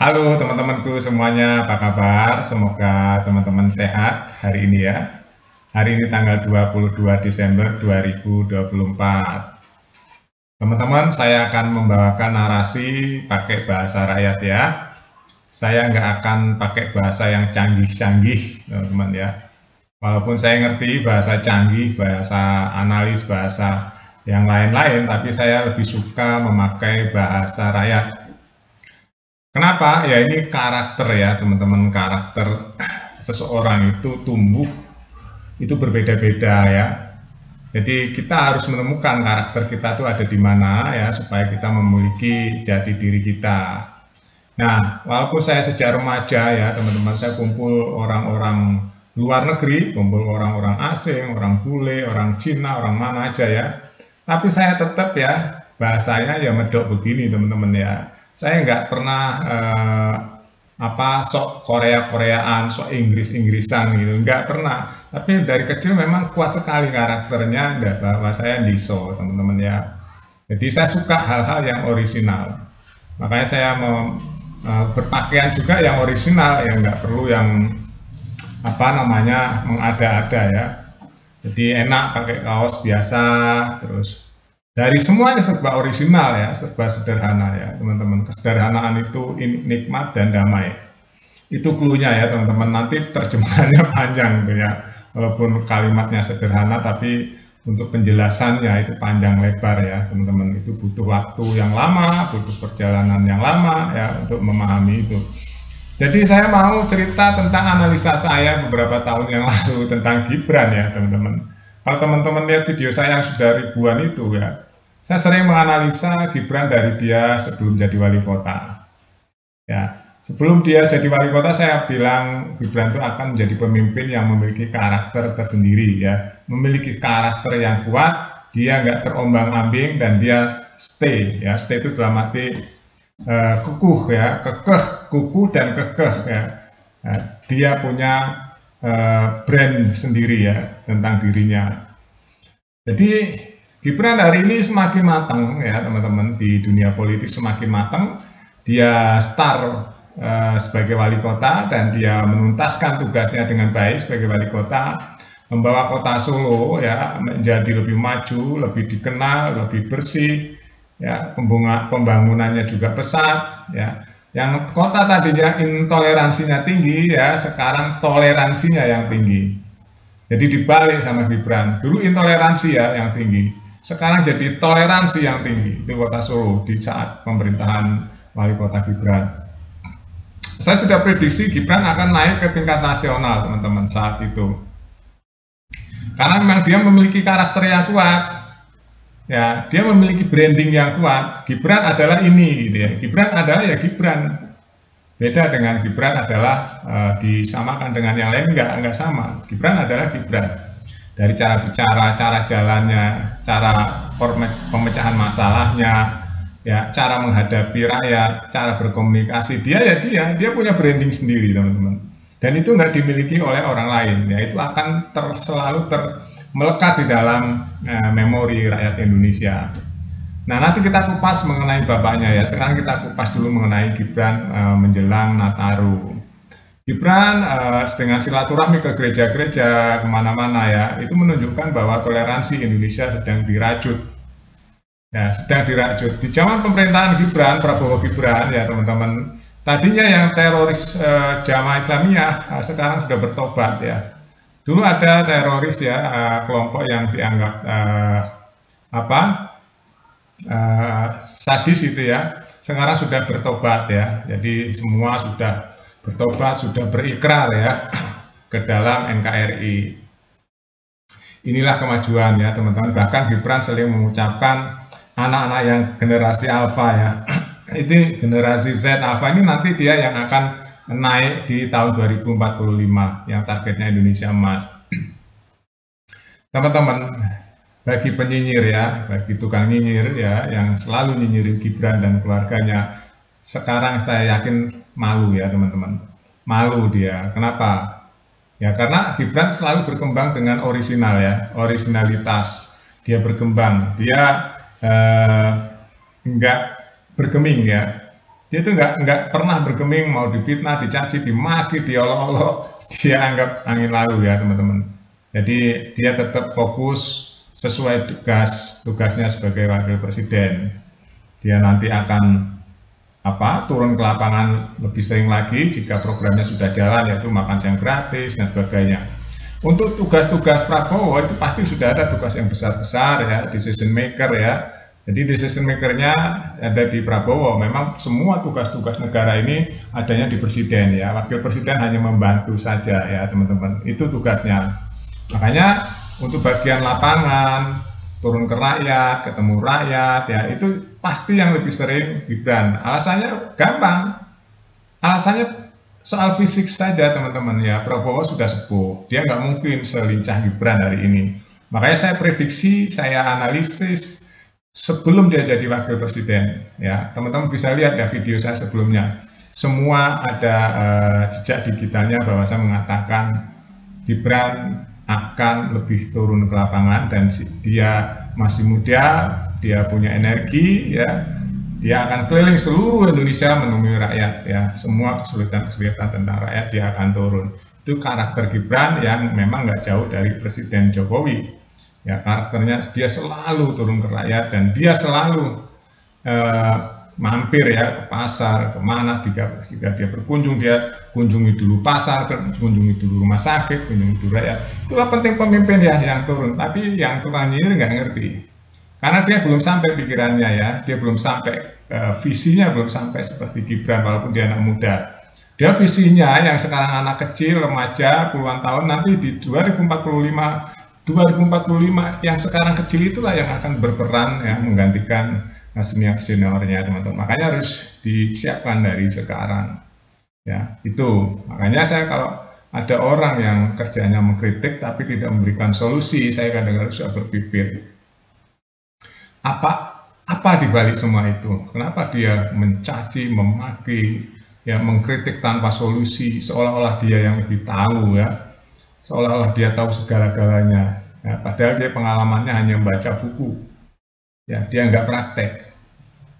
Halo teman-temanku semuanya, apa kabar? Semoga teman-teman sehat hari ini ya. Hari ini tanggal 22 Desember 2024. Teman-teman, saya akan membawakan narasi pakai bahasa rakyat ya. Saya nggak akan pakai bahasa yang canggih-canggih, teman-teman ya. Walaupun saya ngerti bahasa canggih, bahasa analis, bahasa yang lain-lain, tapi saya lebih suka memakai bahasa rakyat. Kenapa? Ya ini karakter ya teman-teman, karakter seseorang itu tumbuh itu berbeda-beda ya. Jadi kita harus menemukan karakter kita tuh ada di mana ya supaya kita memiliki jati diri kita. Nah, walaupun saya sejak remaja ya teman-teman, saya kumpul orang-orang luar negeri, kumpul orang-orang asing, orang bule, orang Cina, orang mana aja ya. Tapi saya tetap ya bahasanya ya medok begini teman-teman ya. Saya nggak pernah sok Korea-Koreaan, sok Inggris-Inggrisan gitu, nggak pernah. Tapi dari kecil memang kuat sekali karakternya, bahwa saya diso teman-teman ya. Jadi saya suka hal-hal yang orisinal. Makanya saya mau berpakaian juga yang orisinal, yang nggak perlu yang mengada-ada ya. Jadi enak pakai kaos biasa, terus dari semuanya serba orisinal ya, serba sederhana ya teman-teman. Kesederhanaan itu nikmat dan damai. Itu clue-nya ya teman-teman. Nanti terjemahannya panjang tuh ya. Walaupun kalimatnya sederhana tapi untuk penjelasannya itu panjang lebar ya teman-teman. Itu butuh waktu yang lama, butuh perjalanan yang lama ya untuk memahami itu. Jadi saya mau cerita tentang analisa saya beberapa tahun yang lalu tentang Gibran ya teman-teman. Kalau teman-teman lihat video saya yang sudah ribuan itu ya, saya sering menganalisa Gibran dari dia sebelum jadi wali kota. Ya, sebelum dia jadi wali kota saya bilang Gibran itu akan menjadi pemimpin yang memiliki karakter tersendiri ya, memiliki karakter yang kuat, dia nggak terombang-ambing dan dia stay ya, stay itu dalam arti kukuh ya, kekeh, kukuh dan kekeh ya. Dia punya brand sendiri ya tentang dirinya. Jadi Gibran hari ini semakin matang ya teman-teman, di dunia politik semakin matang. Dia start sebagai wali kota dan dia menuntaskan tugasnya dengan baik sebagai wali kota, membawa kota Solo ya menjadi lebih maju, lebih dikenal, lebih bersih ya, pembangunannya juga pesat ya. Yang kota tadinya intoleransinya tinggi ya, sekarang toleransinya yang tinggi. Jadi dibalik sama Gibran, dulu intoleransi ya yang tinggi, sekarang jadi toleransi yang tinggi. Itu kota Solo di saat pemerintahan wali kota Gibran. Saya sudah prediksi Gibran akan naik ke tingkat nasional teman-teman saat itu, karena memang dia memiliki karakter yang kuat ya, dia memiliki branding yang kuat. Gibran adalah ini gitu ya, Gibran adalah ya Gibran. Beda dengan Gibran adalah disamakan dengan yang lain, enggak sama. Gibran adalah Gibran. Dari cara bicara, cara jalannya, cara pemecahan masalahnya, ya, cara menghadapi rakyat, cara berkomunikasi, dia ya dia punya branding sendiri teman-teman. Dan itu nggak dimiliki oleh orang lain, ya itu akan selalu melekat di dalam memori rakyat Indonesia. Nah, nanti kita kupas mengenai bapaknya ya. Sekarang kita kupas dulu mengenai Gibran menjelang Nataru. Gibran dengan silaturahmi ke gereja-gereja kemana-mana ya, itu menunjukkan bahwa toleransi Indonesia sedang dirajut. Ya, sedang dirajut. Di zaman pemerintahan Gibran, Prabowo Gibran ya teman-teman, tadinya yang teroris Jamaah Islamiyah sekarang sudah bertobat ya. Dulu ada teroris ya, kelompok yang dianggap apa sadis itu ya, sekarang sudah bertobat ya. Jadi semua sudah bertobat, sudah berikrar ya ke dalam NKRI. Inilah kemajuan ya teman-teman. Bahkan Gibran sering mengucapkan anak-anak yang generasi alfa ya, itu generasi Z alfa ini nanti dia yang akan naik di tahun 2045 yang targetnya Indonesia emas. Teman-teman, bagi penyinyir ya, bagi tukang nyinyir ya, yang selalu nyinyirin Gibran dan keluarganya, sekarang saya yakin malu ya teman-teman. Malu dia. Kenapa? Ya karena Gibran selalu berkembang dengan orisinal ya, orisinalitas. Dia berkembang, dia enggak bergeming ya. Dia itu nggak pernah bergeming, mau difitnah, dicaci, dimaki, diolok-olok, dia anggap angin lalu ya teman-teman. Jadi dia tetap fokus sesuai tugasnya sebagai wakil presiden. Dia nanti akan turun ke lapangan lebih sering lagi jika programnya sudah jalan, yaitu makan siang gratis dan sebagainya. Untuk tugas-tugas Prabowo itu pasti sudah ada tugas yang besar-besar ya, decision maker ya. Jadi decision makernya ada di Prabowo. Memang semua tugas-tugas negara ini adanya di presiden ya. Wakil presiden hanya membantu saja ya teman-teman. Itu tugasnya. Makanya untuk bagian lapangan, turun ke rakyat, ketemu rakyat ya, itu pasti yang lebih sering Gibran. Alasannya gampang. Alasannya soal fisik saja teman-teman ya. Prabowo sudah sepuh, dia nggak mungkin selincah Gibran hari ini. Makanya saya prediksi, saya analisis sebelum dia jadi wakil presiden ya. Teman-teman bisa lihat ya video saya sebelumnya. Semua ada jejak digitalnya bahwa saya mengatakan Gibran akan lebih turun ke lapangan dan dia masih muda, dia punya energi ya, dia akan keliling seluruh Indonesia menemui rakyat ya, semua kesulitan-kesulitan tentang rakyat dia akan turun. Itu karakter Gibran yang memang nggak jauh dari Presiden Jokowi ya, karakternya dia selalu turun ke rakyat dan dia selalu mampir ya ke pasar, kemana jika dia berkunjung, dia kunjungi dulu pasar, kunjungi dulu rumah sakit, kunjungi dulu rakyat. Itulah penting pemimpin ya yang turun, tapi yang tukang nyir nggak ngerti. Karena dia belum sampai pikirannya ya, dia belum sampai visinya belum sampai seperti Gibran walaupun dia anak muda. Dia visinya yang sekarang anak kecil, remaja, puluhan tahun, nanti di 2045 yang sekarang kecil itulah yang akan berperan ya menggantikan seniornya teman-teman. Makanya harus disiapkan dari sekarang ya. Itu makanya saya kalau ada orang yang kerjanya mengkritik tapi tidak memberikan solusi, saya kadang-kadang sudah berpikir apa dibalik semua itu, kenapa dia mencaci, memaki ya, mengkritik tanpa solusi, seolah-olah dia yang lebih tahu ya, seolah-olah dia tahu segala-galanya ya, padahal dia pengalamannya hanya membaca buku ya, dia nggak praktek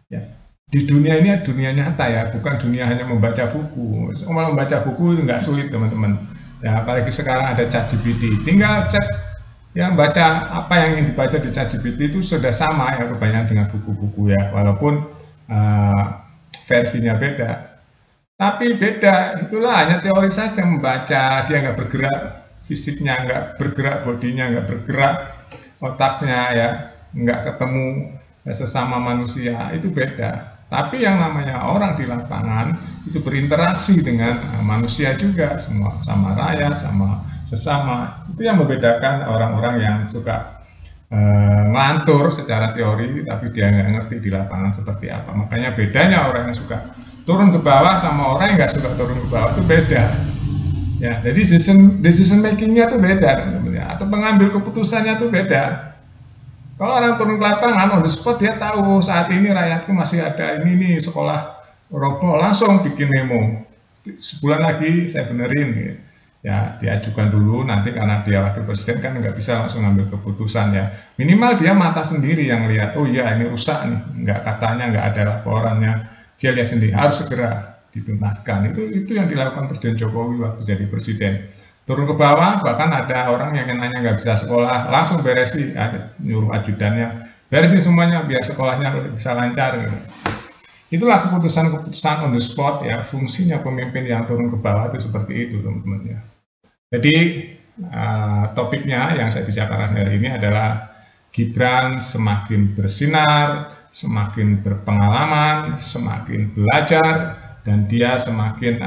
ya. Di dunia ini dunia nyata ya, bukan dunia hanya membaca buku. Kalau membaca buku itu nggak sulit teman-teman ya, apalagi sekarang ada ChatGPT, tinggal cek ya, baca apa yang ingin dibaca di ChatGPT itu sudah sama ya kebanyakan dengan buku-buku ya, walaupun versinya beda. Tapi beda, itulah hanya teori saja membaca, dia nggak bergerak, fisiknya nggak bergerak, bodinya nggak bergerak, otaknya ya nggak ketemu sesama manusia, itu beda. Tapi yang namanya orang di lapangan itu berinteraksi dengan manusia juga, semua sama rakyat, sama sesama. Itu yang membedakan orang-orang yang suka ngelantur secara teori tapi dia nggak ngerti di lapangan seperti apa. Makanya bedanya orang yang suka turun ke bawah sama orang yang nggak suka turun ke bawah itu beda ya. Jadi decision makingnya itu beda teman-teman, atau pengambil keputusannya itu beda. Kalau orang turun ke lapangan on the spot, dia tahu saat ini rakyatku masih ada ini nih, sekolah roboh, langsung bikin memo, sebulan lagi saya benerin gitu. Ya diajukan dulu, nanti karena dia wakil presiden kan nggak bisa langsung ngambil keputusan ya, minimal dia mata sendiri yang lihat, oh iya ini rusak nih, nggak katanya nggak ada laporannya, dia lihat sendiri, harus segera dituntaskan. Itu yang dilakukan Presiden Jokowi waktu jadi presiden. Turun ke bawah, bahkan ada orang yang nanya nggak bisa sekolah, langsung beresi, nyuruh ajudannya beresi semuanya biar sekolahnya bisa lancar gitu. Itulah keputusan-keputusan on the spot ya, fungsinya pemimpin yang turun ke bawah itu seperti itu teman-teman ya. Jadi topiknya yang saya bicarakan hari ini adalah Gibran semakin bersinar, semakin berpengalaman, semakin belajar, dan dia semakin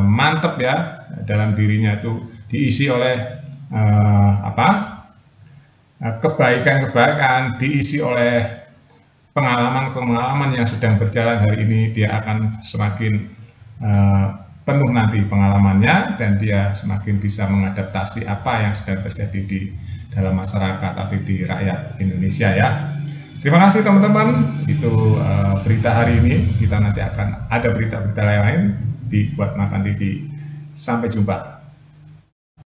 mantap ya dalam dirinya, itu diisi oleh kebaikan-kebaikan, diisi oleh pengalaman-pengalaman yang sedang berjalan hari ini. Dia akan semakin penuh nanti pengalamannya dan dia semakin bisa mengadaptasi apa yang sedang terjadi di dalam masyarakat atau di rakyat Indonesia ya. Terima kasih teman-teman, itu berita hari ini. Kita nanti akan ada berita-berita lain di Kuat Makan TV. Sampai jumpa.